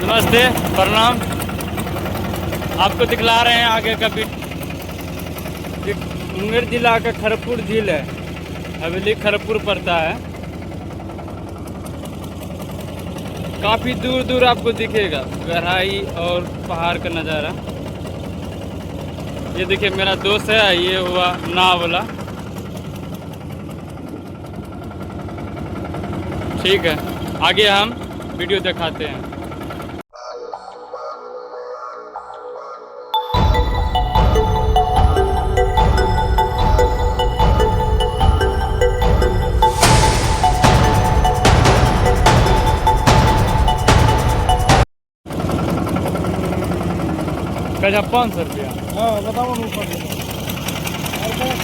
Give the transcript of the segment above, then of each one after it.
नमस्ते, प्रणाम। आपको दिखला रहे हैं आगे का मुंगेर जिला का खरगपुर झील है, हवेली खरगपुर पड़ता है। काफ़ी दूर दूर आपको दिखेगा गहराई और पहाड़ का नज़ारा। ये देखिए मेरा दोस्त है, ये हुआ नाव वाला। ठीक है, आगे हम वीडियो दिखाते हैं। कैसा 500 रुपया? हाँ बताओ ना ऊपर और 200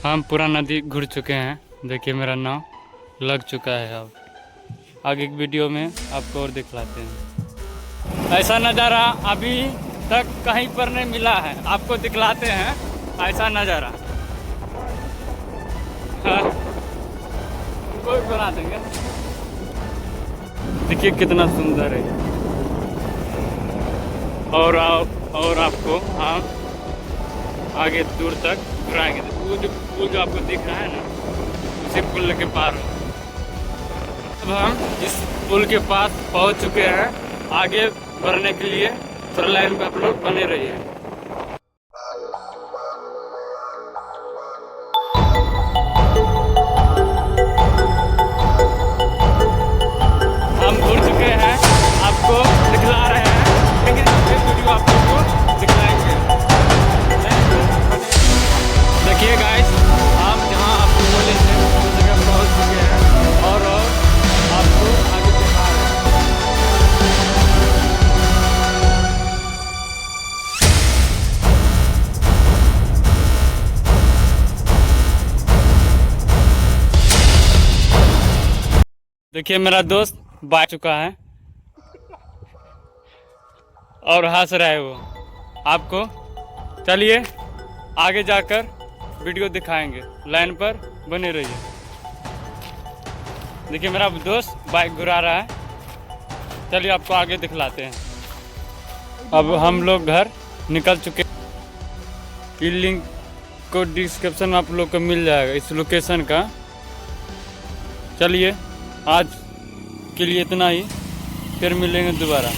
हम पूरा नदी घुर चुके हैं। देखिए मेरा नाव लग चुका है। अब आगे की वीडियो में आपको और दिखलाते हैं। ऐसा नज़ारा अभी तक कहीं पर नहीं मिला है, आपको दिखलाते हैं ऐसा नज़ारा। हाँ, कोई बना देंगे। देखिए कितना सुंदर है। और आपको हम आगे दूर तक घुराएंगे। वो जो पुल जो आपको दिख रहा है ना, उसी पुल के पार हो। अब हम इस पुल के पास पहुंच चुके हैं। आगे बढ़ने के लिए थोड़ा लाइन पे आप लोग बने रहिए। हम घुर चुके हैं, आपको दिखला रहे हैं, लेकिन ये वीडियो आप लोग को दिखलाएंगे। देखिए गाइस, हम जहाँ आपको बोले थे उस जगह पहुँच चुके हैं और आपको आगे दिखा रहे हैं। देखिए मेरा दोस्त बाय चुका है और हंस रहा है वो। आपको चलिए आगे जाकर वीडियो दिखाएंगे, लाइन पर बने रहिए। देखिए मेरा दोस्त बाइक घुरा रहा है, चलिए आपको आगे दिखलाते हैं। अब हम लोग घर निकल चुके। ये लिंक को डिस्क्रिप्शन में आप लोग को मिल जाएगा इस लोकेशन का। चलिए आज के लिए इतना ही, फिर मिलेंगे दोबारा।